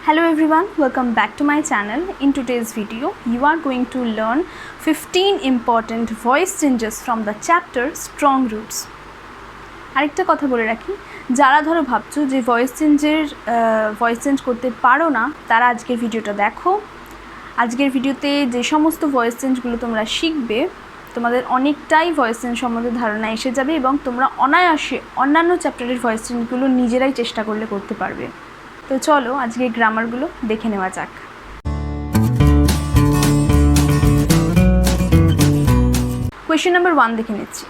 Hello everyone, welcome back to my channel. In today's video, you are going to learn 15 important voice changes from the chapter Strong Roots. আরেকটা কথা বলে রাখি, যারা ধরো ভাবছো যে ভয়েস চেঞ্জ করতে পারো না, তারা আজকের ভিডিওটা দেখো। আজকের ভিডিওতে যে সমস্ত ভয়েস চেঞ্জগুলো তোমরা শিখবে, তোমাদের অনেকটাই ভয়েস চেঞ্জ সম্বন্ধে ধারণা এসে যাবে এবং তোমরা অনায়াসে অন্যান্য চ্যাপ্টারের ভয়েস চেঞ্জগুলো নিজেরাই চেষ্টা করলে করতে পারবে। তো চলো আজকে গ্রামারগুলো দেখে নেওয়া যাক। কোয়েশ্চেন নাম্বার 1 দেখে নিচ্ছি।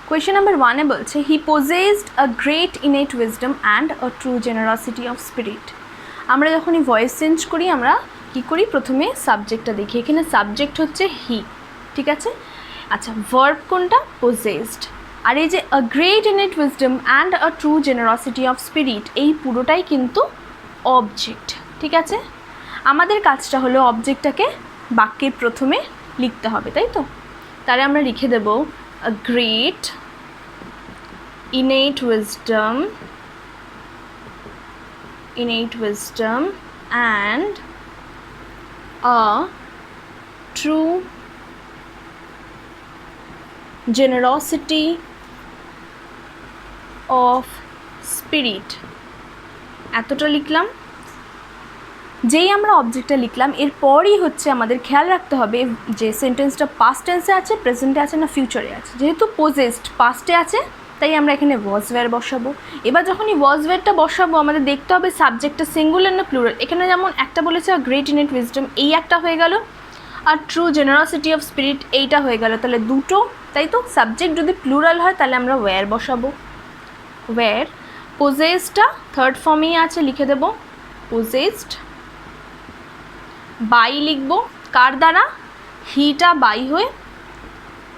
কোয়েশ্চেন নাম্বার 1-এ বলছে হি possessed a great innate wisdom and a true generosity of spirit। আমরা যখনই ভয়েস চেঞ্জ করি আমরা কী করি, প্রথমে সাবজেক্টটা দেখি। এখানে সাবজেক্ট হচ্ছে হি, ঠিক আছে। আচ্ছা, ভার্ব কোনটা? possessed। আর এই যে আ great innate wisdom and a true generosity of spirit, এই পুরোটাই কিন্তু অবজেক্ট, ঠিক আছে। আমাদের কাজটা হলো অবজেক্টটাকে বাক্যের প্রথমে লিখতে হবে, তাই তো। তাহলে আমরা লিখে দেব a great innate wisdom and a true generosity of spirit। এতটা লিখলাম। যেই আমরা অবজেক্টটা লিখলাম এরপরই হচ্ছে আমাদের খেয়াল রাখতে হবে যে সেন্টেন্সটা পাস্ট টেন্সে আছে, প্রেজেন্টে আছে না ফিউচারে আছে। যেহেতু possessed পাস্টে আছে তাই আমরা এখানে ওয়াজ ওয়্যার বসাবো। এবার যখনই ওয়াজ ওয়্যারটা বসাবো আমাদের দেখতে হবে সাবজেক্টটা সিঙ্গুলার না প্লুরাল। এখানে যেমন একটা বলেছে আ গ্রেট ইনেট উইজডম, এই একটা হয়ে গেল, আর ট্রু জেনারসিটি অফ স্পিরিট এইটা হয়ে গেল। তাহলে দুটো, তাই তো। সাবজেক্ট যদি প্লুরাল হয় তাহলে আমরা ওয়্যার বসাবো, ওয়্যার। পোজেসডটা থার্ড ফর্মেই আছে, লিখে দেব পোজেসড। বাই লিখব, কার দ্বারা? হিটা বাই হয়ে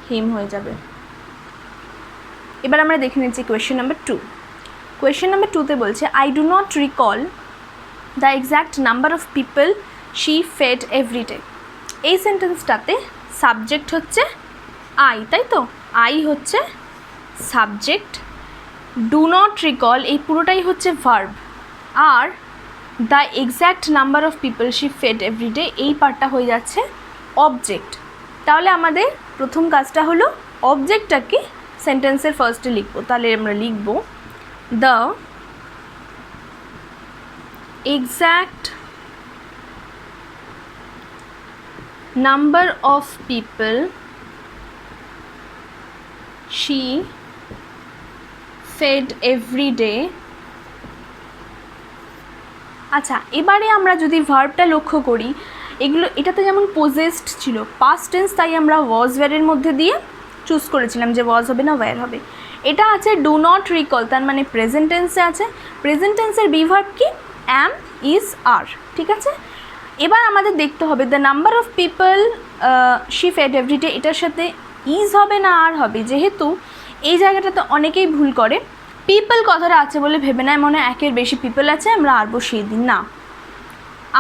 হিম হয়ে যাবে। এবার আমরা দেখে নিচ্ছি কোয়েশ্চেন নাম্বার 2। কোয়েশ্চেন নাম্বার 2-তে বলছে I do not recall the exact number of people she fed every day. এই সেন্টেন্সটাতে সাবজেক্ট হচ্ছে আই, তাই তো। আই হচ্ছে সাবজেক্ট, ডু নট রিকল এই পুরোটাই হচ্ছে ভার্ব, আর the exact number of people she fed everyday এই পার্টটা হয়ে যাচ্ছে অবজেক্ট। তাহলে আমাদের প্রথম কাজটা হলো অবজেক্টটাকে সেন্টেন্সের ফার্স্টে লিখবো। তাহলে আমরা লিখব the exact number of people she fed every day। আচ্ছা, এবারে আমরা যদি ভার্বটা লক্ষ্য করি, এটাতে যেমন পোজেসড ছিল পাস্ট টেন্স, তাই আমরা ওয়াজ ওয়্যারের মধ্যে দিয়ে চুজ করেছিলাম যে ওয়াজ হবে না ওয়্যার হবে। এটা আছে ডু নট রিকল, তার মানে প্রেজেন্ট টেন্সে আছে। প্রেজেন্ট টেন্সের বি ভার্ব কি? অ্যাম, ইজ, আর, ঠিক আছে। এবার আমাদের দেখতে হবে the number of people she fed everyday, এটার সাথে ইজ হবে না আর হবে। যেহেতু এই জায়গাটাতে অনেকেই ভুল করে, পিপল কথাটা আছে বলে ভেবে নেয় মনে হয় একের বেশি পিপল আছে, আমরা আর বসিয়ে দিই না।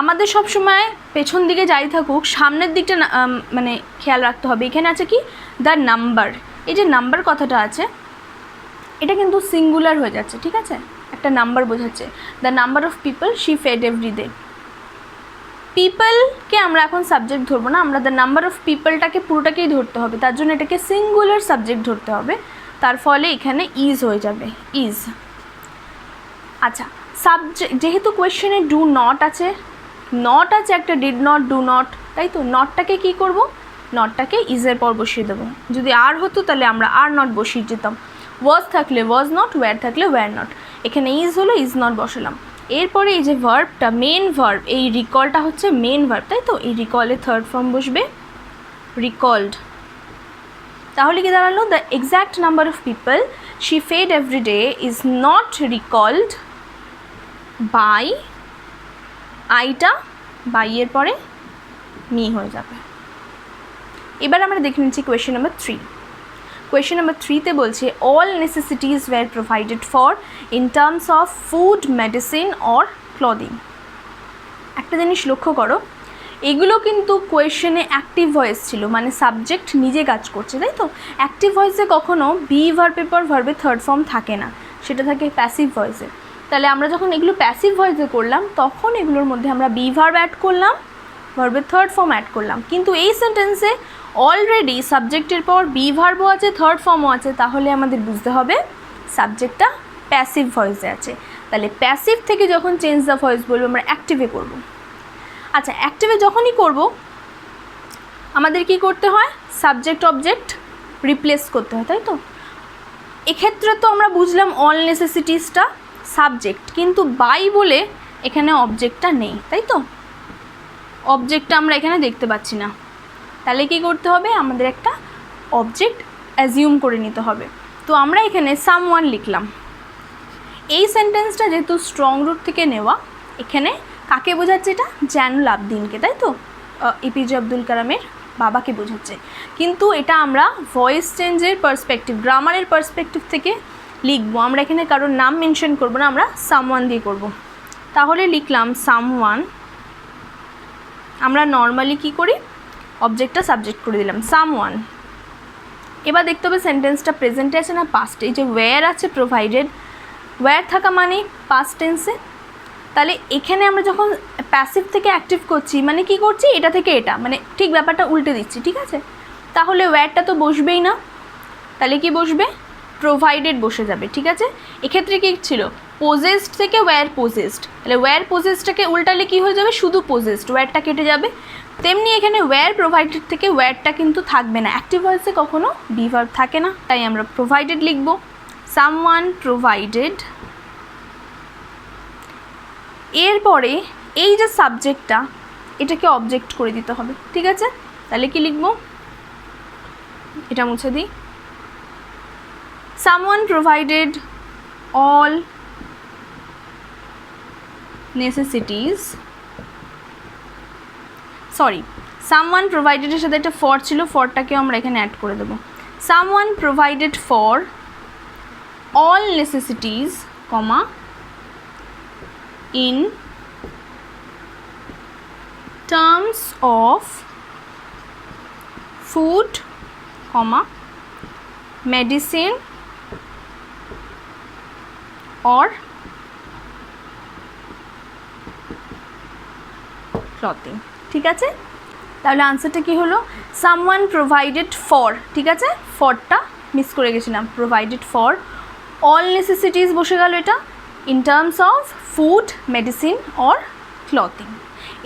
আমাদের সবসময় পেছন দিকে যাই থাকুক, সামনের দিকটা মানে খেয়াল রাখতে হবে। এখানে আছে কি? The number. এই যে নাম্বার কথাটা আছে এটা কিন্তু সিঙ্গুলার হয়ে যাচ্ছে, ঠিক আছে। একটা নাম্বার বোঝাচ্ছে। The number of people she fed every day. পিপলকে আমরা এখন সাবজেক্ট ধরবো না, আমরা দ্য নাম্বার অফ পিপলটাকে পুরোটাকেই ধরতে হবে। তার জন্য এটাকে সিঙ্গুলার সাবজেক্ট ধরতে হবে। তার ফলে এখানে ইজ হয়ে যাবে, ইজ। আচ্ছা, সাবজেক্ট যেহেতু কোয়েশ্চেনে ডু নট আছে, একটা ডিড নট, ডু নট, তাই তো। নটটাকে কী করব? নটটাকে ইজের পর বসিয়ে দেবো। যদি আর হতো তাহলে আমরা আর নট বসিয়ে যেতাম। ওয়াজ থাকলে ওয়াজ নট, ওয়্যার থাকলে ওয়্যার নট। এখানে ইজ হলো, ইজ নট বসালাম। এরপরে এই যে ভার্বটা, মেন ভার্ব, এই রিকলটা হচ্ছে মেন ভার্ব, তাই তো। এই রিকলের থার্ড ফর্ম বসবে রিকল্ড। তাহলে কি দাঁড়ালো? The exact number of people she fed every day is not recalled by, আইটা বাইয়ের পরে মি হয়ে যাবে। এবার আমরা দেখে নিচ্ছি কোয়েশ্চেন নাম্বার 3। কোয়েশ্চেন নাম্বার 3-তে বলছে all necessities were provided for in terms of food, medicine or clothing. একটা জিনিস লক্ষ্য করো, এগুলো কিন্তু কোয়েশ্চেনে অ্যাক্টিভ ভয়েস ছিল, মানে সাবজেক্ট নিজে কাজ করছে, তাই তো। অ্যাক্টিভ ভয়েসে কখনো বি ভার্বের পর ভার্বের থার্ড ফর্ম থাকে না, সেটা থাকে প্যাসিভ ভয়েসে। তাহলে আমরা যখন এগুলো প্যাসিভ ভয়েসে করলাম তখন এগুলোর মধ্যে আমরা বি ভার্ব অ্যাড করলাম, ভার্বের থার্ড ফর্ম অ্যাড করলাম। কিন্তু এই সেন্টেন্সে অলরেডি সাবজেক্টের পর বি ভার্বও আছে, থার্ড ফর্মও আছে, তাহলে আমাদের বুঝতে হবে সাবজেক্টটা প্যাসিভ ভয়েসে আছে। তাহলে প্যাসিভ থেকে যখন চেঞ্জ দ্য ভয়েস বলবো আমরা অ্যাক্টিভে করব। আচ্ছা, অ্যাক্টিভে যখনই করব আমাদের কি করতে হয়? সাবজেক্ট অবজেক্ট রিপ্লেস করতে হয়, তাই তো? এক্ষেত্রে তো আমরা বুঝলাম অল নেসেসিটিসটা সাবজেক্ট, কিন্তু বাই বলে এখানে অবজেক্টটা নেই, তাই তো? অবজেক্টটা আমরা এখানে দেখতে পাচ্ছি না। তাহলে কি করতে হবে? আমাদের একটা অবজেক্ট অ্যাজিউম করে নিতে হবে। তো আমরা এখানে সামওয়ান লিখলাম। এই সেন্টেন্সটা যেহেতু স্ট্রং রুট থেকে নেওয়া, এখানে কাকে বোঝাচ্ছে? এটা জয়নুল আবদিনকে, তাই তো? এপিজে আব্দুল কালামের বাবাকে বোঝাচ্ছে। কিন্তু এটা আমরা ভয়েস চেঞ্জের পার্সপেক্টিভ, গ্রামারের পার্সপেক্টিভ থেকে লিখবো। আমরা এখানে কারোর নাম মেনশন করবো না, আমরা সামওয়ান দিয়ে করব। তাহলে লিখলাম সামওয়ান। আমরা নর্মালি কি করি? অবজেক্টটা সাবজেক্ট করে দিলাম সামওয়ান। এবার দেখতে হবে সেন্টেন্সটা প্রেজেন্টে আছে না পাস্টে। এই যে ওয়্যার আছে প্রোভাইডেড, ওয়্যার থাকা মানে পাস্ট টেন্সে। তাহলে এখানে আমরা যখন প্যাসিভ থেকে অ্যাক্টিভ করছি মানে কি করছি? এটা থেকে এটা, মানে ঠিক ব্যাপারটা উল্টে দিচ্ছি, ঠিক আছে? তাহলে ওয়্যারটা তো বসবেই না, তাহলে কি বসবে? প্রোভাইডেড বসে যাবে, ঠিক আছে? এক্ষেত্রে কি ছিল? পোজেসড থেকে ওয়্যার পোজেসড, তাহলে ওয়্যার পোজেসডটাকে উল্টালে কি হয়ে যাবে? শুধু পোজেসড, ওয়্যারটা কেটে যাবে। তেমনি এখানে ওয়্যার প্রোভাইডেড থেকে ওয়্যারটা কিন্তু থাকবে না। অ্যাক্টিভ ভয়েসে কখনো বি ভার্ব থাকে না, তাই আমরা প্রোভাইডেড লিখব। Someone provided. এরপরে এই যে সাবজেক্টটা, এটাকে অবজেক্ট করে দিতে হবে, ঠিক আছে? তাহলে কি লিখব? এটা মুছে দিই। Someone provided all necessities, sorry, someone provided এর সাথে একটা ফর ছিল, ফরটাকেও আমরা এখানে অ্যাড করে দেবো। someone provided for all necessities, comma, in terms of food, comma, medicine or clothing, ঠিক আছে? তাহলে আনসারটা কি হলো? সামওয়ান প্রোভাইডেড ফর, ঠিক আছে? ফরটা মিস করে গেছিলাম। প্রোভাইডেড ফর অল নেসেসিটিস বসে গেল এটা, in terms of food, medicine or clothing.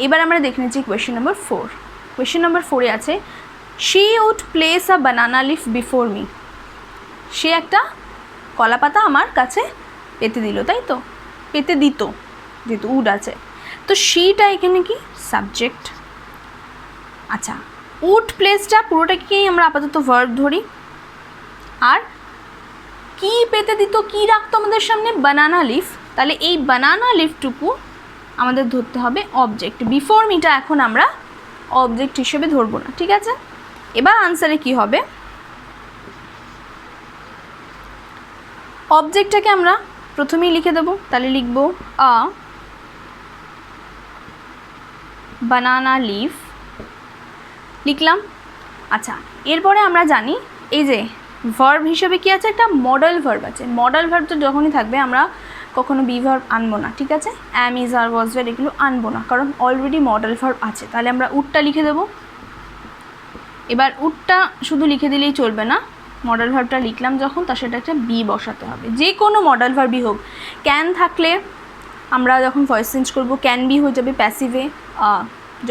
এবার আমরা দেখে নিচ্ছি কোয়েশ্চেন নাম্বার 4। কোয়েশ্চেন নাম্বার 4-এ আছে she would place a banana leaf before me. সে একটা কলা পাতা আমার কাছে পেতে দিল, তাই তো? পেতে দিত, যেহেতু উড আছে। তো শিটা এখানে কি? সাবজেক্ট। আচ্ছা, উড প্লেসটা পুরোটাকেই আমরা আপাতত ভার্ব ধরি। আর কি পেতে দিত, কি রাখতো আমাদের সামনে? বানানা লিফ। তাহলে এই বানানা লিফটুকু আমাদের ধরতে হবে অবজেক্ট। বিফোর মিটা এখন আমরা অবজেক্ট হিসেবে ধরবো না, ঠিক আছে? এবার আনসারে কি হবে? অবজেক্টটাকে আমরা প্রথমেই লিখে দেবো। তাহলে লিখব আ বানানা লিফ, লিখলাম। আচ্ছা, এরপরে আমরা জানি এই যে ভার্ব হিসেবে কি আছে? একটা মডেল ভার্ব আছে। মডেল ভার্ব তো যখনই থাকবে আমরা কখনো বি ভার্ব আনবো না, ঠিক আছে? অ্যাম, ইজ, আর, ওয়াজ, ওয়্যার এগুলো আনবো না, কারণ অলরেডি মডেল ভার্ব আছে। তাহলে আমরা উডটা লিখে দেবো। এবার উডটা শুধু লিখে দিলেই চলবে না, মডেল ভার্বটা লিখলাম যখন, তার সাথে একটা বি বসাতে হবে। যে কোনো মডেল ভার্বই হোক। ক্যান থাকলে আমরা যখন ভয়েস চেঞ্জ করবো ক্যান বি হয়ে যাবে প্যাসিভে।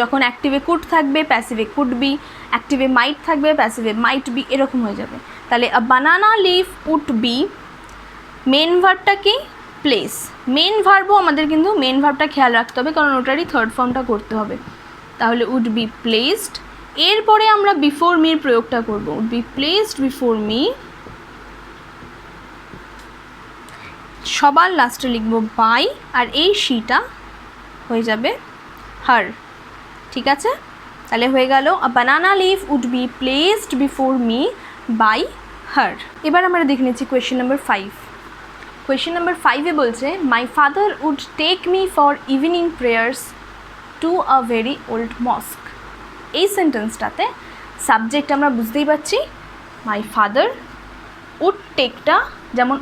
যখন অ্যাক্টিভে কুড থাকবে প্যাসিভে কুড বি, অ্যাক্টিভে মাইট থাকবে প্যাসিভে মাইট বি, এরকম হয়ে যাবে। তাহলে আ banana leaf would B, main ভার্বটা কি? প্লেস। মেন ভার্বও আমাদের কিন্তু মেন ভার্বটা খেয়াল রাখতে হবে, কারণ ওটারই থার্ড ফর্মটা করতে হবে। তাহলে উড বি প্লেসড। এরপরে আমরা বিফোর মির প্রয়োগটা করব। Would be placed before me, সবার লাস্টে লিখব বাই, আর এই শিটা হয়ে যাবে হার, ঠিক আছে? তাহলে হয়ে গেল a banana leaf would be placed before me by her. এবার আমরা দেখে নিচ্ছি কোয়েশ্চেন নাম্বার 5। কোয়েশ্চেন নাম্বার 5-এ বলছে my father would take me for evening prayers to a very old mosque. এই সেন্টেন্সটাতে সাবজেক্ট আমরা বুঝতেই পারছি মাই ফাদার, উড টেকটা যেমন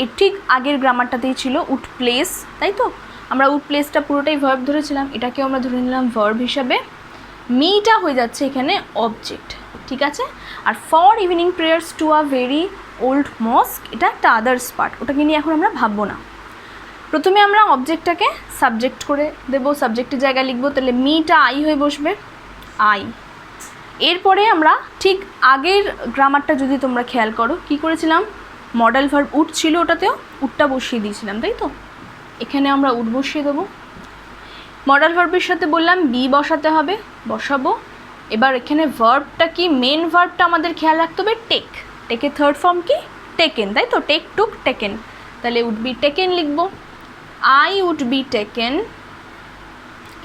এর ঠিক আগের গ্রামারটাতেই ছিল উড প্লেস, তাই তো? আমরা উড প্লেসটা পুরোটাই ভার্ব ধরেছিলাম, এটাকেও আমরা ধরে নিলাম ভার্ব হিসাবে। মিটা হয়ে যাচ্ছে এখানে অবজেক্ট, ঠিক আছে? আর for evening prayers to a very old mosque, এটা একটা আদার্স পার্ট, ওটাকে নিয়ে এখন আমরা ভাববো না। প্রথমে আমরা অবজেক্টটাকে সাবজেক্ট করে দেবো, সাবজেক্টের জায়গায় লিখবো, তাহলে মিটা আই হয়ে বসবে, আই। এরপরে আমরা ঠিক আগের গ্রামারটা যদি তোমরা খেয়াল করো, কি করেছিলাম? মডেল ভার্ব উড ছিল, ওটাতেও উডটা বসিয়ে দিয়েছিলাম, তাই তো? এখানে আমরা উড বসিয়ে দেবো। মডেল ভার্বের সাথে বললাম বি বসাতে হবে, বসাবো। এবার এখানে ভার্বটা কি, মেন ভার্বটা আমাদের খেয়াল রাখতে হবে টেক, টেকের থার্ড ফর্ম কি? টেকেন, তাই তো? টেক, টুক, টেকেন, তাহলে উড বি টেকেন লিখবো, আই উড বি টেকেন।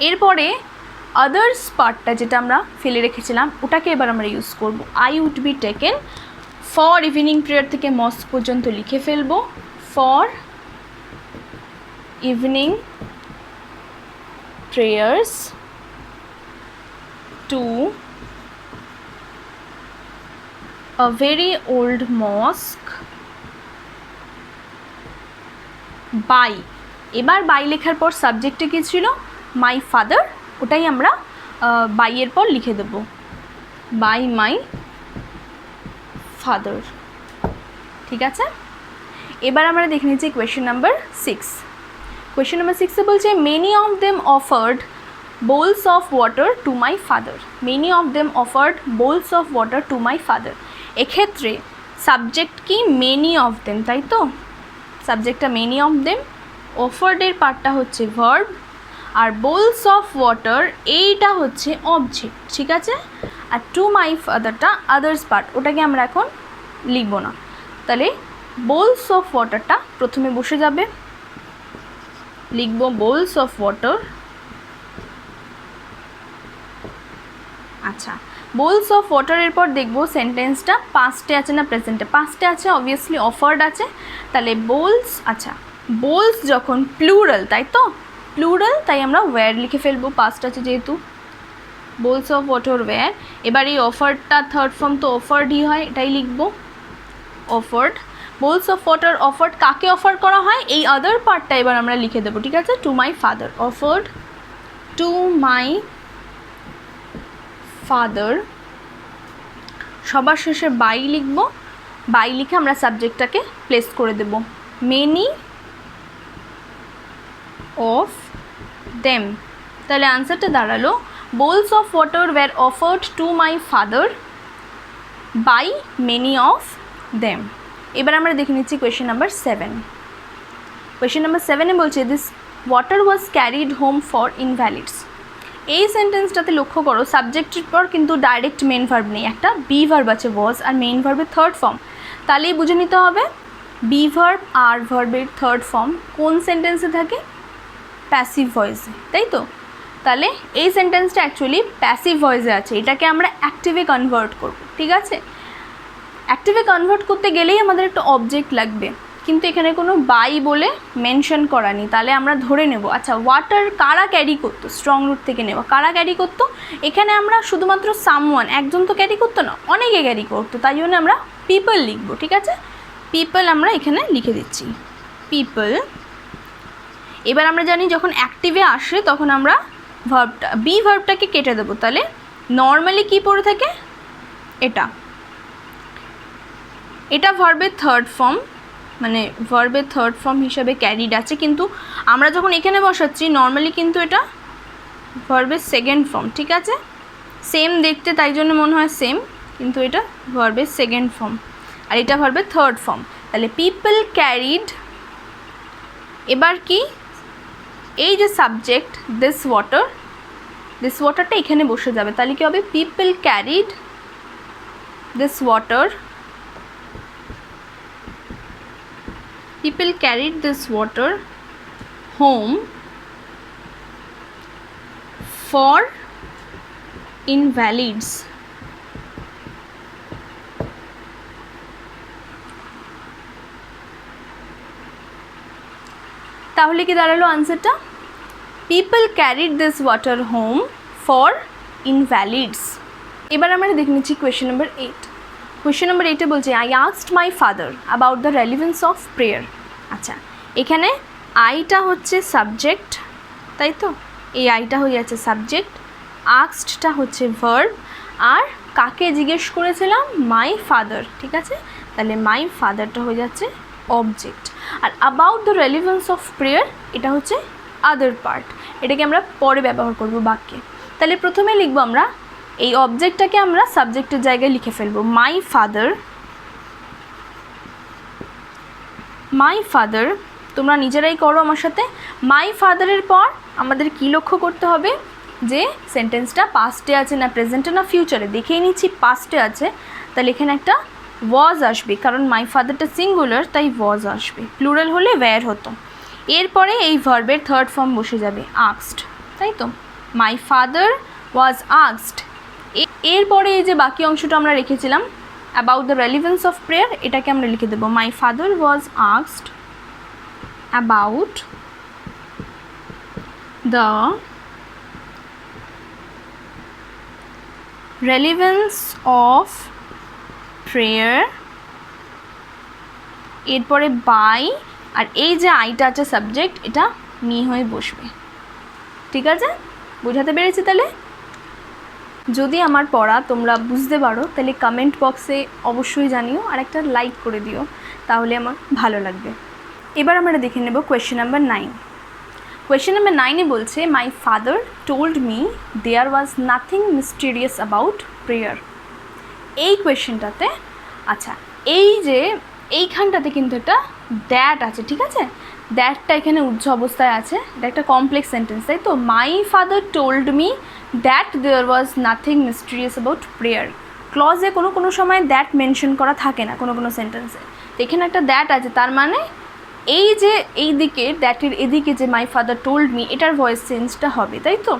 এরপরে আদার্স পার্টটা যেটা আমরা ফেলে রেখেছিলাম ওটাকে এবার আমরা ইউজ করব, I would be taken. For evening prayer থেকে মস্ক পর্যন্ত লিখে ফেলবো, for evening prayers to a very old mosque by, এবার বাই লেখার পর সাবজেক্টে কী ছিল? মাই ফাদার, ওটাই আমরা বাইয়ের পর লিখে দেব, বাই মাই ফাদার, ঠিক আছে? এবার আমরা দেখে নিচ্ছি কোয়েশ্চেন নাম্বার 6। কোয়েশ্চেন নাম্বার 6-এ বলছে many of them offered bowls of water to my father, many of them offered bowls of water to my father. এক্ষেত্রে সাবজেক্ট কি? মেনি অফ দেম, তাই তো? সাবজেক্টটা মেনি অফ দেম, অফার্ডের পার্টটা হচ্ছে ভার্ব, আর বোলস অফ ওয়াটার এইটা হচ্ছে অবজেক্ট, ঠিক আছে? আর টু মাই ফাদারটা আদার্স পার্ট, ওটাকে আমরা এখন লিখব না। তাহলে বোলস অফ ওয়াটারটা প্রথমে বসে যাবে, লিখব বোলস অফ ওয়াটার। আচ্ছা, বোলস অফ ওয়াটারের পর দেখব সেন্টেন্সটা পাস্টে আছে না প্রেজেন্টে। পাস্টে আছে, অবভিয়াসলি অফার্ড আছে, তাহলে বোলস। আচ্ছা, বোলস যখন প্লুরাল, তাই তো? প্লুরাল, তাই আমরা ওয়্যার লিখে ফেলবো, পাস্ট আছে যেহেতু। Bowls of water were. এবার এই অফার্ডটা থার্ড ফর্ম, তো অফার্ডই হয়, এটাই লিখব, offered. Bowls of water, offered কাকে অফার করা হয়? এই আদার পার্টটা এবার আমরা লিখে দেবো, ঠিক আছে? Two my father, offered to my father. সবার শেষে বাই লিখব, বাই লিখে আমরা সাবজেক্টটাকে প্লেস করে দেব, মেনি অফ দেম। তাহলে আনসারটা দাঁড়ালো bowls of water were offered to my father by many of them. এবার আমরা দেখে নিচ্ছি কোয়েশ্চেন নাম্বার 7। কোয়েশ্চেন নাম্বার 7-এ বলছে this water was carried home for invalids. এই সেন্টেন্সটাতে লক্ষ্য করো সাবজেক্টের পর কিন্তু ডাইরেক্ট মেন ভার্ব নেই, একটা বি ভার্ব আছে ওয়াজ, আর মেন ভার্বের থার্ড ফর্ম। তাহলেই বুঝে নিতে হবে বি ভার্ব আর ভার্বের থার্ড ফর্ম কোন সেন্টেন্সে থাকে? প্যাসিভ ভয়েসে, তাই তো? তাহলে এই সেন্টেন্সটা অ্যাকচুয়ালি প্যাসিভ ভয়েসে আছে, এটাকে আমরা অ্যাক্টিভে কনভার্ট করব, ঠিক আছে? অ্যাক্টিভে কনভার্ট করতে গেলেই আমাদের একটা অবজেক্ট লাগবে, কিন্তু এখানে কোনো বাই বলে মেনশন করা নেই। তাহলে আমরা ধরে নেব, আচ্ছা ওয়াটার কারা ক্যারি করতো? স্ট্রং রুট থেকে নেব, কারা ক্যারি করতো? এখানে আমরা শুধুমাত্র সামওয়ান, একজন তো ক্যারি করতো না, অনেকে ক্যারি করতো, তাই জন্য আমরা পিপল লিখবো, ঠিক আছে? পিপল আমরা এখানে লিখে দিচ্ছি, পিপল। এবার আমরা জানি যখন অ্যাক্টিভে আসে তখন আমরা ভার্বটা, বি ভার্বটাকে কেটে দেবো, তাহলে নর্মালি কী পড়ে থাকে? এটা ভার্বের থার্ড ফর্ম, মানে ভার্বের থার্ড ফর্ম হিসাবে ক্যারিড আছে, কিন্তু আমরা যখন এখানে বসাচ্ছি নর্মালি কিন্তু এটা ভার্বের সেকেন্ড ফর্ম, ঠিক আছে? সেম দেখতে, তাই জন্য মনে হয় সেম, কিন্তু এটা ভার্বের সেকেন্ড ফর্ম আর এটা ভার্বের থার্ড ফর্ম। তাহলে পিপল ক্যারিড, এবার কি এই যে সাবজেক্ট দিস ওয়াটারটা এখানে বসে যাবে, তাহলে কি হবে? People carried this water, people carried this water home for invalids. তাহলে কি দাঁড়ালো আনসারটা? people carried this water home for invalids. এবার আমরা দেখে নিচ্ছি কোয়েশ্চেন নাম্বার 8। কোয়েশ্চেন নাম্বার 8 বলছে I asked my father about the relevance of prayer. আচ্ছা, এখানে আইটা হচ্ছে সাবজেক্ট, তাই তো, এই আইটা হয়ে যাচ্ছে সাবজেক্ট, আস্কডটা হচ্ছে ভার্ব, আর কাকে জিজ্ঞেস করেছিলাম? মাই ফাদার, ঠিক আছে, তাহলে মাই ফাদারটা হয়ে যাচ্ছে অবজেক্ট। আর about the relevance of prayer এটা হচ্ছে আদার পার্ট, এটাকে আমরা পরে ব্যবহার করব বাক্যে। তাহলে প্রথমে লিখবো আমরা এই অবজেক্টটাকে আমরা সাবজেক্টের জায়গায় লিখে ফেলবো, মাই ফাদার। মাই ফাদার, তোমরা নিজেরাই করো আমার সাথে। মাই ফাদারের পর আমাদের কী লক্ষ্য করতে হবে? যে সেন্টেন্সটা পাস্টে আছে না প্রেজেন্টে না ফিউচারে। দেখেই নিচ্ছি পাস্টে আছে, তাহলে এখানে একটা ওয়াজ আসবে, কারণ মাই ফাদারটা সিঙ্গুলার, তাই ওয়াজ আসবে। প্লুরাল হলে ওয়্যার হতো। এরপরে এই ভার্বের থার্ড ফর্ম বসে যাবে, আস্কড, তাই তো, মাই ফাদার ওয়াজ আস্কড। এরপরে এই যে বাকি অংশটা আমরা রেখেছিলাম about the relevance of prayer, এটাকে আমরা লিখে দেবো, my father was asked about the relevance of prayer. এরপরে বাই, আর এই যে আইটা আছে সাবজেক্ট, এটা মি হয়ে বসবে। ঠিক আছে, বোঝাতে পেরেছি? তাহলে যদি আমার পড়া তোমরা বুঝতে পারো তাহলে কমেন্ট বক্সে অবশ্যই জানিও, আর একটা লাইক করে দিও, তাহলে আমার ভালো লাগবে। এবার আমরা দেখে নেব কোয়েশ্চেন নাম্বার 9। কোয়েশ্চেন নাম্বার 9 বলছে my father told me there was nothing mysterious about prayer. এই কোয়েশ্চেনটাতে, আচ্ছা, এই যে এইখানটাতে কিন্তু একটা দ্যাট আছে, ঠিক আছে, দ্যাটটা এখানে উচ্চ অবস্থায় আছে, এটা একটা কমপ্লেক্স সেন্টেন্স, তাই তো। My father told me that there was nothing mysterious about prayer. ক্লজে কোনো সময় দ্যাট মেনশন করা থাকে না কোনো সেন্টেন্সে, তো এখানে একটা দ্যাট আছে, তার মানে এই যে এই দিকে দ্যাটের এদিকে যে মাই ফাদার টোল্ড মি, এটার ভয়েস চেঞ্জটা হবে, তাই তো।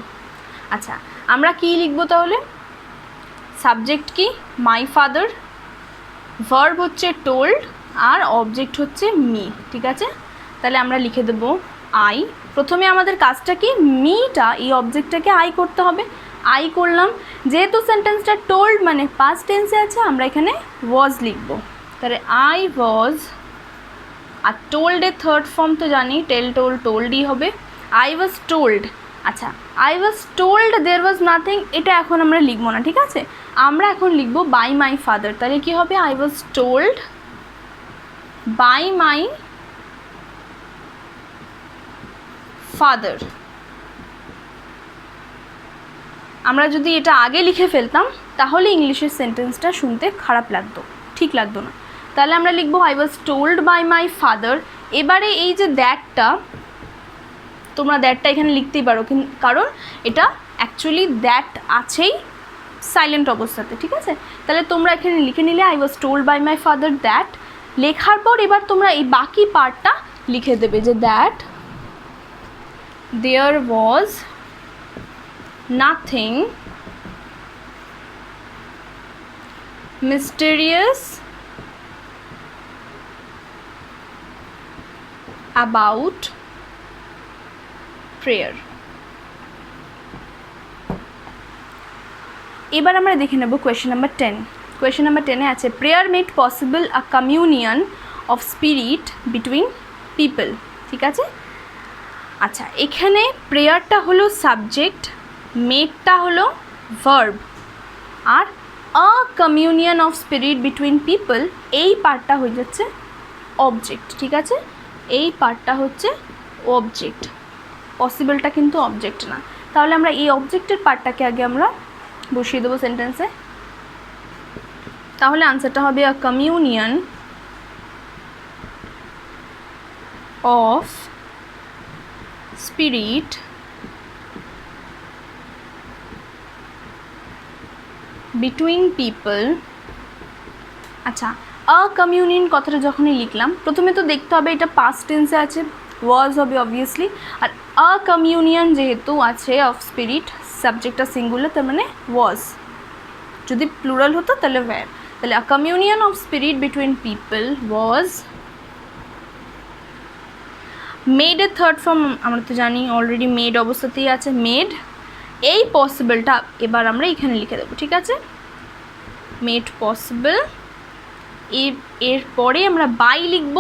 আচ্ছা, আমরা কি লিখবো তাহলে? সাবজেক্ট কি? মাই ফাদার, ভার্ব হচ্ছে টোল্ড, আর অবজেক্ট হচ্ছে মি, ঠিক আছে। তাহলে আমরা লিখে দেবো আই। প্রথমে আমাদের কাজটা কি? মিটা, এই অবজেক্টটাকে আই করতে হবে। আই করলাম, যেহেতু সেন্টেন্সটা টোল্ড মানে পাস্ট টেন্সে আছে, আমরা এখানে ওয়াজ লিখবো। তাহলে আই ওয়াজ, আর টোল্ডের থার্ড ফর্ম তো জানি, টেল, টোল্ড, টোল্ডই হবে। I was told. আচ্ছা, I was told there was nothing, এটা এখন আমরা লিখবো না, ঠিক আছে, আমরা এখন লিখবো বাই মাই ফাদার। তাহলে কী হবে? I was told by my father. আমরা যদি এটা আগে লিখে ফেলতাম তাহলে ইংলিশের সেন্টেন্সটা শুনতে খারাপ লাগতো, ঠিক লাগতো না। তাহলে আমরা লিখবো I was told by my father. এবারে এই যে দ্যাটটা, তোমরা দ্যাটটা এখানে লিখতেই পারো, কারণ এটা অ্যাকচুয়ালি দ্যাট আছেই সাইলেন্ট অবস্থাতে, ঠিক আছে। তাহলে তোমরা এখানে লিখে নিলে I was told by my father that. লেখার পর এবার তোমরা এই বাকি পার্টটা লিখে দেবে, যে that there was nothing mysterious about prayer. এবার আমরা দেখে নেব কোয়েশ্চেন নাম্বার 10। কোয়েশ্চেন নাম্বার 10-এ আছে prayer made possible a communion of spirit between people, ঠিক আছে। আচ্ছা, এখানে প্রেয়ারটা হলো সাবজেক্ট, মেডটা হলো ভার্ব, আর a communion of spirit between people এই পার্টটা হয়ে যাচ্ছে অবজেক্ট, ঠিক আছে। এই পার্টটা হচ্ছে অবজেক্ট, পসিবলটা কিন্তু অবজেক্ট না। তাহলে আমরা এই অবজেক্টের পার্টটাকে আগে আমরা বসিয়ে দেবো সেন্টেন্সে। তাহলে আনসারটা হবে a communion of spirit between people. আচ্ছা, আ কমিউনিয়ন কথাটা যখনই লিখলাম, প্রথমে তো দেখতে হবে এটা পাস্ট টেন্সে আছে, ওয়াজ হবে অবভিয়াসলি, আর আ কমিউনিয়ন যেহেতু আছে অফ স্পিরিট, সাবজেক্টটা সিঙ্গুলার, তার মানে ওয়াজ। যদি প্লুরাল হতো তাহলে ওয়্যার। তাহলে a communion of spirit between people was মেডের থার্ড ফর্ম আমরা তো জানি অলরেডি, মেড অবস্থাতেই আছে, মেড। এই পসিবলটা এবার আমরা এখানে লিখে দেবো, ঠিক আছে। মেড পসিবল এরপরে আমরা বাই লিখব,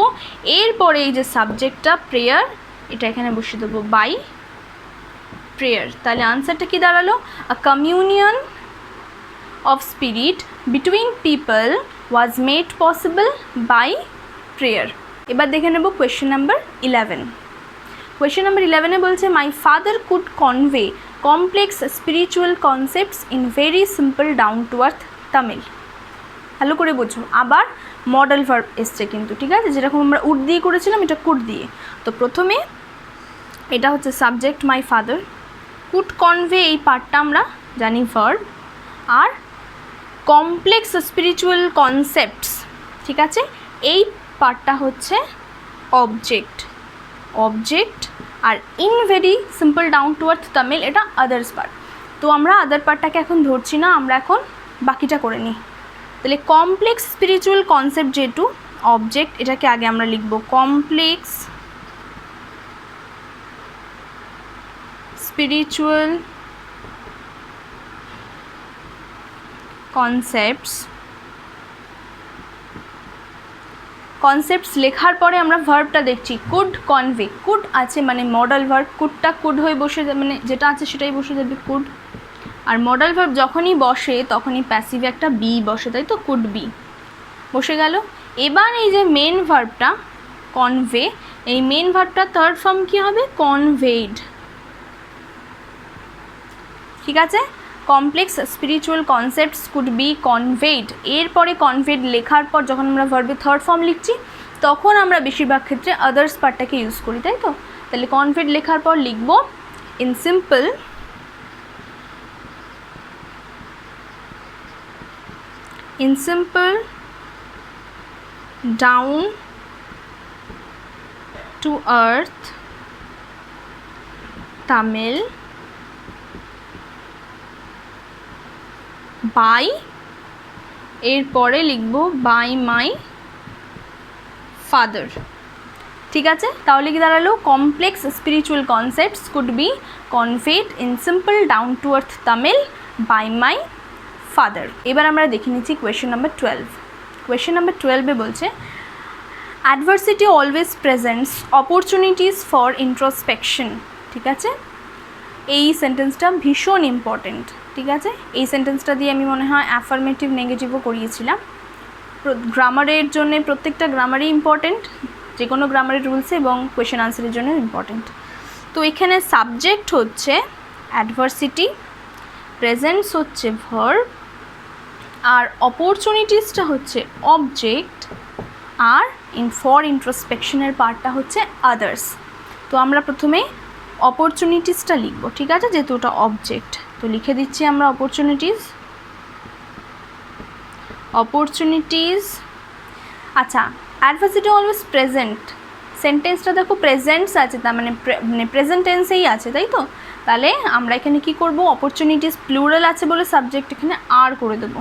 এরপরে এই যে সাবজেক্টটা প্রেয়ার এটা এখানে বসিয়ে দেবো বাই প্রেয়ার। তাহলে আনসারটা কি দাঁড়ালো? A communion of spirit between people was made possible by prayer. এবার দেখে নেব কোয়েশ্চেন নাম্বার 11। কোয়েশ্চেন নাম্বার 11-এ বলছে my father could convey complex spiritual concepts in very simple down to earth Tamil. ভালো করে বোঝো, আবার মডেল ভার্ব এসছে কিন্তু, ঠিক আছে, যেরকম আমরা উড দিয়ে করেছিলাম এটা কুড দিয়ে। তো প্রথমে এটা হচ্ছে subject my father, could convey এই পার্টটা আমরা জানি ভার্ব, আর কমপ্লেক্স স্পিরিচুয়াল কনসেপ্টস, ঠিক আছে, এই পার্টটা হচ্ছে অবজেক্ট। আর in very simple down to earth Tamil এটা আদার্স পার্ট। তো আমরা আদার পার্টটাকে এখন ধরছি না, আমরা এখন বাকিটা করে নিই। তাহলে কমপ্লেক্স স্পিরিচুয়াল কনসেপ্ট যেহেতু অবজেক্ট, এটাকে আগে আমরা লিখব কমপ্লেক্স স্পিরিচুয়াল কনসেপ্টস লেখার পরে আমরা ভার্বটা দেখছি কুড কনভে, কুড আছে মানে মডেল ভার্ব, কুডটা কুড হয়ে বসে যাবে, মানে যেটা আছে সেটাই বসে যাবে কুড। আর মডেল ভার্ব যখনই বসে তখনই প্যাসিভে একটা বি বসে, তাই তো, কুড বি বসে গেল। এবার এই যে মেন ভার্বটা কনভে, এই মেন ভার্বটা থার্ড ফর্ম কী হবে? কনভেড, ঠিক আছে। Complex spiritual concepts could be conveyed, এরপরে কনভেড লেখার পর যখন আমরা ভার্বের থার্ড ফর্ম লিখছি তখন আমরা বেশিরভাগ ক্ষেত্রে আদার্স পার্টটাকে ইউজ করি, তাই তো। তাহলে কনভেড লেখার পর লিখব in simple down to earth Tamil by, এরপরে লিখব বাই মাই ফাদার, ঠিক আছে। তাহলে কি দাঁড়ালো? Complex spiritual concepts could be conveyed in simple down to earth Tamil by my father. এবার আমরা দেখে নিচ্ছি কোয়েশ্চেন নাম্বার 12। কোয়েশ্চেন নাম্বার 12-এ বলছে adversity always presents opportunities for introspection, ঠিক আছে। এই সেন্টেন্সটা ভীষণ ইম্পর্টেন্ট, ঠিক আছে। এই সেন্টেন্সটা দিয়ে আমি মনে হয় অ্যাফার্মেটিভ নেগেটিভও করিয়েছিলাম। গ্রামারের জন্য প্রত্যেকটা গ্রামারই ইম্পর্টেন্ট, যে কোনো গ্রামারের রুলসে এবং কোয়েশ্চেন আনসারের জন্য ইম্পর্টেন্ট। তো এখানে সাবজেক্ট হচ্ছে অ্যাডভার্সিটি, প্রেজেন্টস হচ্ছে ভার্ব, আর অপরচুনিটিসটা হচ্ছে অবজেক্ট, আর ফর ইন্ট্রোস্পেকশনের পার্টটা হচ্ছে আদার্স। তো আমরা প্রথমে অপরচুনিটিসটা লিখব, ঠিক আছে, যেহেতু ওটা অবজেক্ট। তো লিখে দিচ্ছি আমরা অপরচুনিটিস। আচ্ছা, অ্যাডভার্সিটি অলওয়েজ প্রেজেন্ট, সেন্টেন্সটা দেখো প্রেজেন্টস আছে, তার মানে প্রেজেন্ট টেন্সেই আছে, তাই তো। তাহলে আমরা এখানে কি করব? অপরচুনিটিস প্লুরাল আছে বলে সাবজেক্ট এখানে আর করে দেব।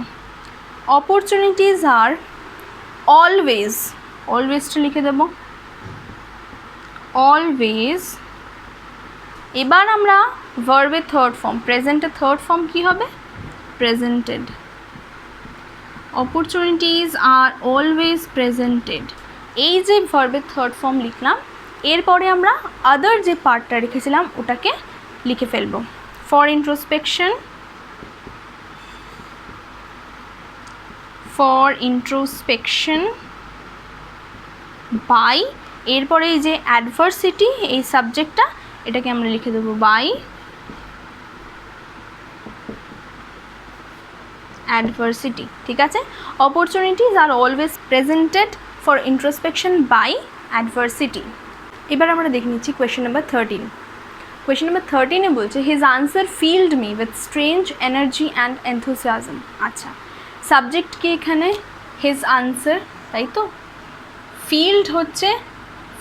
অপরচুনিটিস আর অলওয়েজ, অলওয়েজটা লিখে দেব অলওয়েজ। এবার আমরা ভার্বের থার্ড ফর্ম, প্রেজেন্টের থার্ড ফর্ম কী হবে? Presented. Opportunities are always presented, এই যে ভার্বের থার্ড ফর্ম লিখলাম, এরপরে আমরা আদার যে পার্টটা রেখেছিলাম ওটাকে লিখে ফেলব। ফর ইন্ট্রোস্পেকশন বাই, এরপরে এই যে অ্যাডভার্সিটি এই সাবজেক্টটা, এটাকে আমরা লিখে দেবো বাই অ্যাডভার্সিটি, ঠিক আছে। Opportunities are always presented for introspection by adversity. এবার আমরা দেখে নিচ্ছি কোয়েশ্চেন নাম্বার 13। কোয়েশ্চেন নাম্বার 13-এ বলছে his answer filled me with strange energy and enthusiasm. আচ্ছা, সাবজেক্ট কি এখানে? হিজ আনসার, তাই তো। ফিল্ড হচ্ছে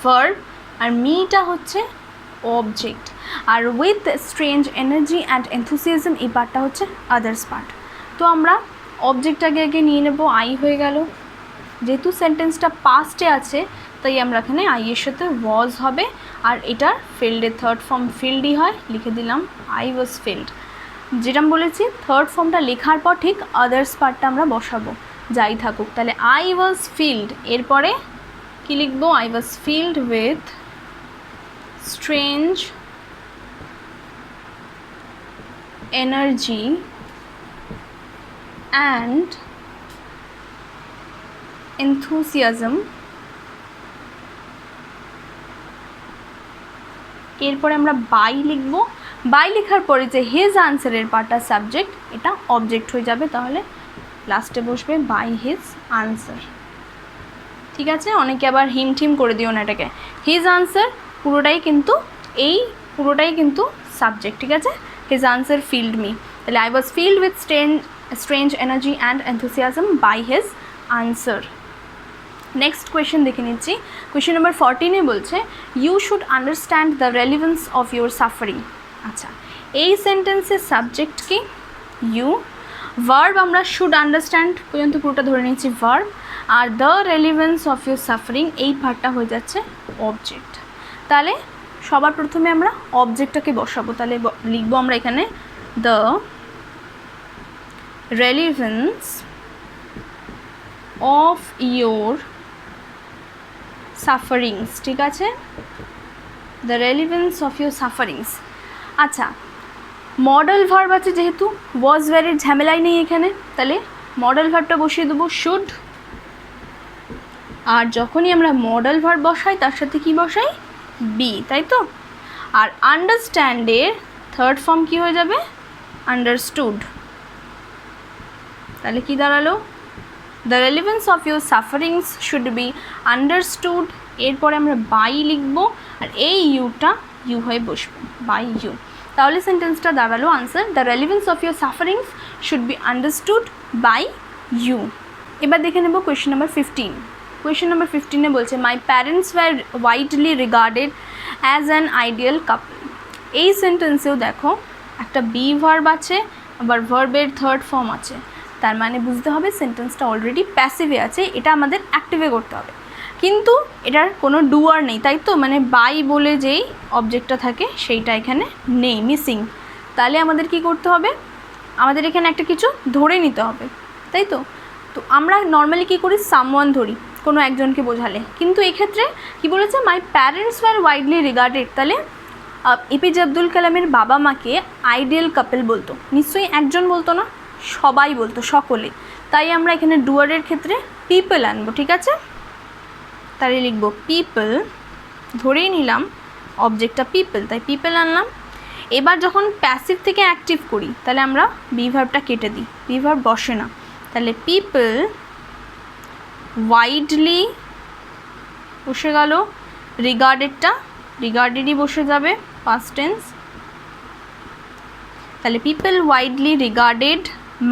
ভার্ব, আর মিটা হচ্ছে অবজেক্ট, আর with strange energy and enthusiasm এই পার্টটা হচ্ছে আদার্স পার্ট। তো আমরা অবজেক্টটাকে আগে নিয়ে নেব, আই হয়ে গেল। যেহেতু সেন্টেন্সটা পাস্টে আছে তাই আমরা এখানে আই এর সাথে ওয়াজ হবে, আর এটার ফিল্ডের থার্ড ফর্ম ফিল্ডই হয়, লিখে দিলাম আই ওয়াজ ফিল্ড। যেটা বলেছি থার্ড ফর্মটা লেখার পর ঠিক আদার্স পার্টটা আমরা বসাবো। যাই থাকুক। তাহলে আই ওয়াজ ফিল্ড, এরপরে কি লিখবো? I was filled with strange energy and enthusiasm। এরপরে আমরা বাই লিখব। বাই লেখার পরে যে হিজ আনসারের পার্টটা সাবজেক্ট, এটা অবজেক্ট হয়ে যাবে, তাহলে লাস্টে বসবে বাই হিজ আনসার। ঠিক আছে, অনেকে আবার হিম করে দিও না এটাকে। হিজ আনসার পুরোটাই কিন্তু সাবজেক্ট। ঠিক আছে, হিজ আনসার ফিল্ড মি, তাহলে I was filled with strange energy and enthusiasm by his answer. Next question দেখে নিচ্ছি। কোয়েশ্চেন নাম্বার 14 বলছে you should understand the relevance of your suffering. আচ্ছা, এই সেন্টেন্সের সাবজেক্ট কি? ইউ। ভার্ব আমরা শুড আন্ডারস্ট্যান্ড পর্যন্ত পুরোটা ধরে নিচ্ছি ভার্ব, আর the relevance of your suffering এই পার্টটা হয়ে যাচ্ছে অবজেক্ট। তাহলে সবার প্রথমে আমরা অবজেক্টটাকে বসাবো। তাহলে লিখবো আমরা এখানে the relevance of your sufferings. ঠিক আছে, the relevance of your sufferings. আচ্ছা, মডেল ভার্ব আছে যেহেতু, ওয়াজ ওয়্যারের ঝামেলাই নেই এখানে, তাহলে মডেল ভার্বটা বসিয়ে দেবো শুড। আর যখনই আমরা মডেল ভার্ব বসাই তার সাথে কি বসাই? বি, তাই তো। আর আন্ডারস্ট্যান্ডের থার্ড ফর্ম কি হয়ে যাবে? আন্ডারস্টুড। তাহলে কি দাঁড়ালো? The relevance of your sufferings should be understood. এরপরে আমরা বাই লিখবো, আর এই ইউটা ইউ হয়ে বসবে, বাই ইউ। তাহলে সেন্টেন্সটা দাঁড়ালো answer, the relevance of your sufferings should be understood by you. এবার দেখে নেব কোয়েশ্চেন নাম্বার 15। কোয়েশ্চেন নাম্বার 15 বলছে my parents were widely regarded as an ideal couple. এই সেন্টেন্সেও দেখো একটা বি ভার্ব আছে, আবার ভার্বের থার্ড ফর্ম আছে, তার মানে বুঝতে হবে সেন্টেন্সটা অলরেডি প্যাসিভে আছে, এটা আমাদের অ্যাক্টিভে করতে হবে। কিন্তু এটার কোনো ডুয়ার নেই, তাই তো, মানে বাই বলে যেই অবজেক্টটা থাকে সেইটা এখানে নেই, মিসিং। তাহলে আমাদের কি করতে হবে? আমাদের এখানে একটা কিছু ধরে নিতে হবে, তাই তো। তো আমরা নর্মালি কী করি? সামওয়ান ধরি কোনো একজনকে বোঝালে, কিন্তু এক্ষেত্রে কি বলেছে? My parents were widely regarded. তাহলে এপিজে আব্দুল কালামের বাবা মাকে আইডিয়াল কাপল বলতো, নিশ্চয়ই একজন বলতো না, সবাই বলতো, সকলে। তাই আমরা এখানে ডুয়ারের ক্ষেত্রে পিপল আনবো। ঠিক আছে, তাহলে লিখবো পিপল, ধরেই নিলাম অবজেক্টটা পিপল, তাই পিপল আনলাম। এবার যখন প্যাসিভ থেকে অ্যাক্টিভ করি তাহলে আমরা বি ভার্বটা কেটে দিই, বি ভার্ব বসে না। তাহলে পিপল ওয়াইডলি বসে গেল, রিগার্ডেডটা রিগার্ডেডই বসে যাবে, পাস্ট টেন্স। তাহলে people widely regarded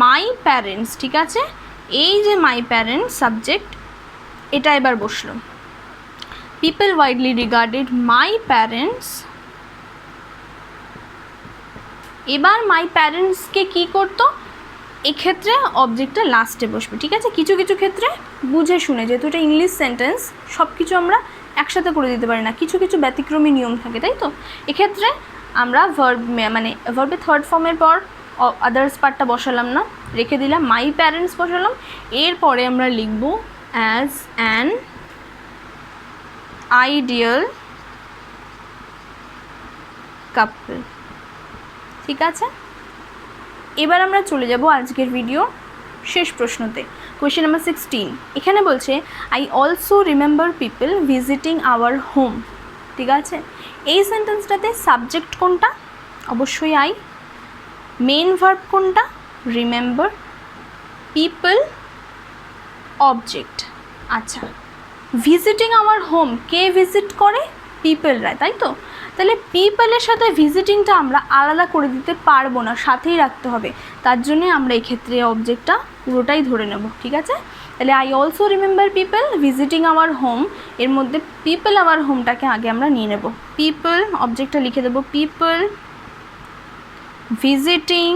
my parents. ঠিক আছে, এই যে মাই প্যারেন্টস সাবজেক্ট, এটা এবার বসলো। People widely regarded my parents. এবার মাই প্যারেন্টসকে কী করতো? এক্ষেত্রে অবজেক্টটা লাস্টে বসবে। ঠিক আছে, কিছু কিছু ক্ষেত্রে বুঝে শুনে, যেহেতু এটা ইংলিশ সেন্টেন্স, সব কিছু আমরা একসাথে করে দিতে পারি না, কিছু কিছু ব্যতিক্রমী নিয়ম থাকে, তাই তো। এক্ষেত্রে আমরা ভার্ব মানে ভার্বের থার্ড ফর্মের পর আদার্স পার্টটা বসালাম না, রেখে দিলাম, মাই প্যারেন্টস বসালাম। এরপরে আমরা লিখব অ্যাজ অ্যান আইডিয়াল কাপল। ঠিক আছে, এবার আমরা চলে যাব আজকের ভিডিও শেষ প্রশ্নতে। কোয়েশ্চেন নাম্বার 16 এখানে বলছে I also remember people visiting our home. ঠিক আছে, এই সেন্টেন্সটাতে সাবজেক্ট কোনটা? অবশ্যই আই। মেন ভার্ব কোনটা? রিমেম্বার। People object. আচ্ছা, ভিজিটিং আওয়ার হোম কে ভিজিট করে? পিপলরা, তাই তো। তাহলে পিপলের সাথে ভিজিটিংটা আমরা আলাদা করে দিতে পারবো না, সাথেই রাখতে হবে। তার জন্যে আমরা এক্ষেত্রে অবজেক্টটা পুরোটাই ধরে নেব। ঠিক আছে, তাহলে I also remember people visiting our home, এর মধ্যে পিপল আওয়ার হোমটাকে আগে আমরা নিয়ে নেব। পিপল অবজেক্টটা লিখে দেবো, পিপল ভিজিটিং,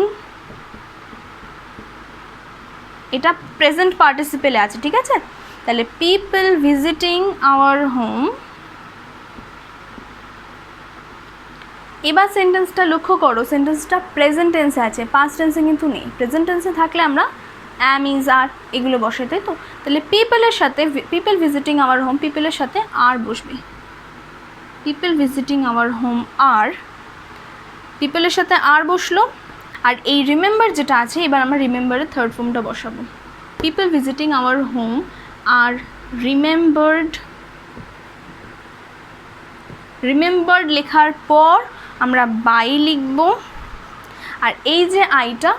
এটা প্রেজেন্ট পার্টিসিপেলে আছে। ঠিক আছে, তাহলে পিপল ভিজিটিং আওয়ার হোম। এবার সেন্টেন্সটা লক্ষ্য করো, সেন্টেন্সটা প্রেজেন্ট টেন্সে আছে, পাস্ট টেন্সে কিন্তু নেই। প্রেজেন্ট টেন্সে থাকলে আমরা অ্যাম ইজ আর এগুলো বসে, তাই তো? তাহলে পিপলের সাথে পিপল ভিজিটিং আওয়ার হোম, পিপলের সাথে আর বসবে, পিপল ভিজিটিং আওয়ার হোম আর, পিপলের সাথে আর বসলো। আর এই রিমেম্বার যেটা আছে, এবার আমরা রিমেম্বারের থার্ড ফর্মটা বসাবো। People visiting our home were remembered লেখার পর আমরা বাই লিখব। আর এই যে আইটা,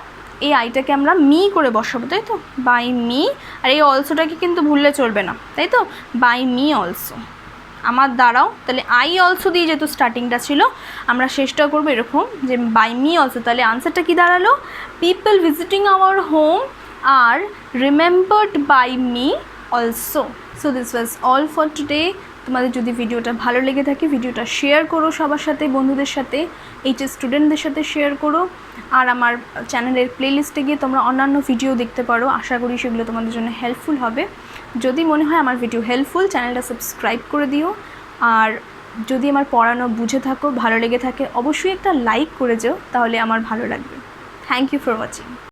এই আইটাকে আমরা মি করে বসাবো, তাই তো? By me. আর এই অলসোটাকে কিন্তু ভুললে চলবে না, তাই তো? বাই মি অলসো, আমার দ্বারাও। তাহলে আই অলসো দিয়ে যেহেতু স্টার্টিংটা ছিল, আমরা শেষটা করবো এরকম যে বাই মি অলসো। তাহলে আনসারটা কী দাঁড়ালো? People visiting our home were remembered by me also. So this was all for today. তোমাদের যদি ভিডিওটা ভালো লেগে থাকে, ভিডিওটা শেয়ার করো সবার সাথে, বন্ধুদের সাথে, এইচএস স্টুডেন্টদের সাথে শেয়ার করো। আর আমার চ্যানেলের প্লেলিস্টে গিয়ে তোমরা অন্যান্য ভিডিও দেখতে পারো, আশা করি সেগুলো তোমাদের জন্য হেল্পফুল হবে। যদি মনে হয় আমার ভিডিও হেল্পফুল, চ্যানেলটা সাবস্ক্রাইব করে দিও। আর যদি আমার পড়ানো বুঝে থাকো, ভালো লেগে থাকে, অবশ্যই একটা লাইক করে যেও, তাহলে আমার ভালো লাগবে। Thank you for watching.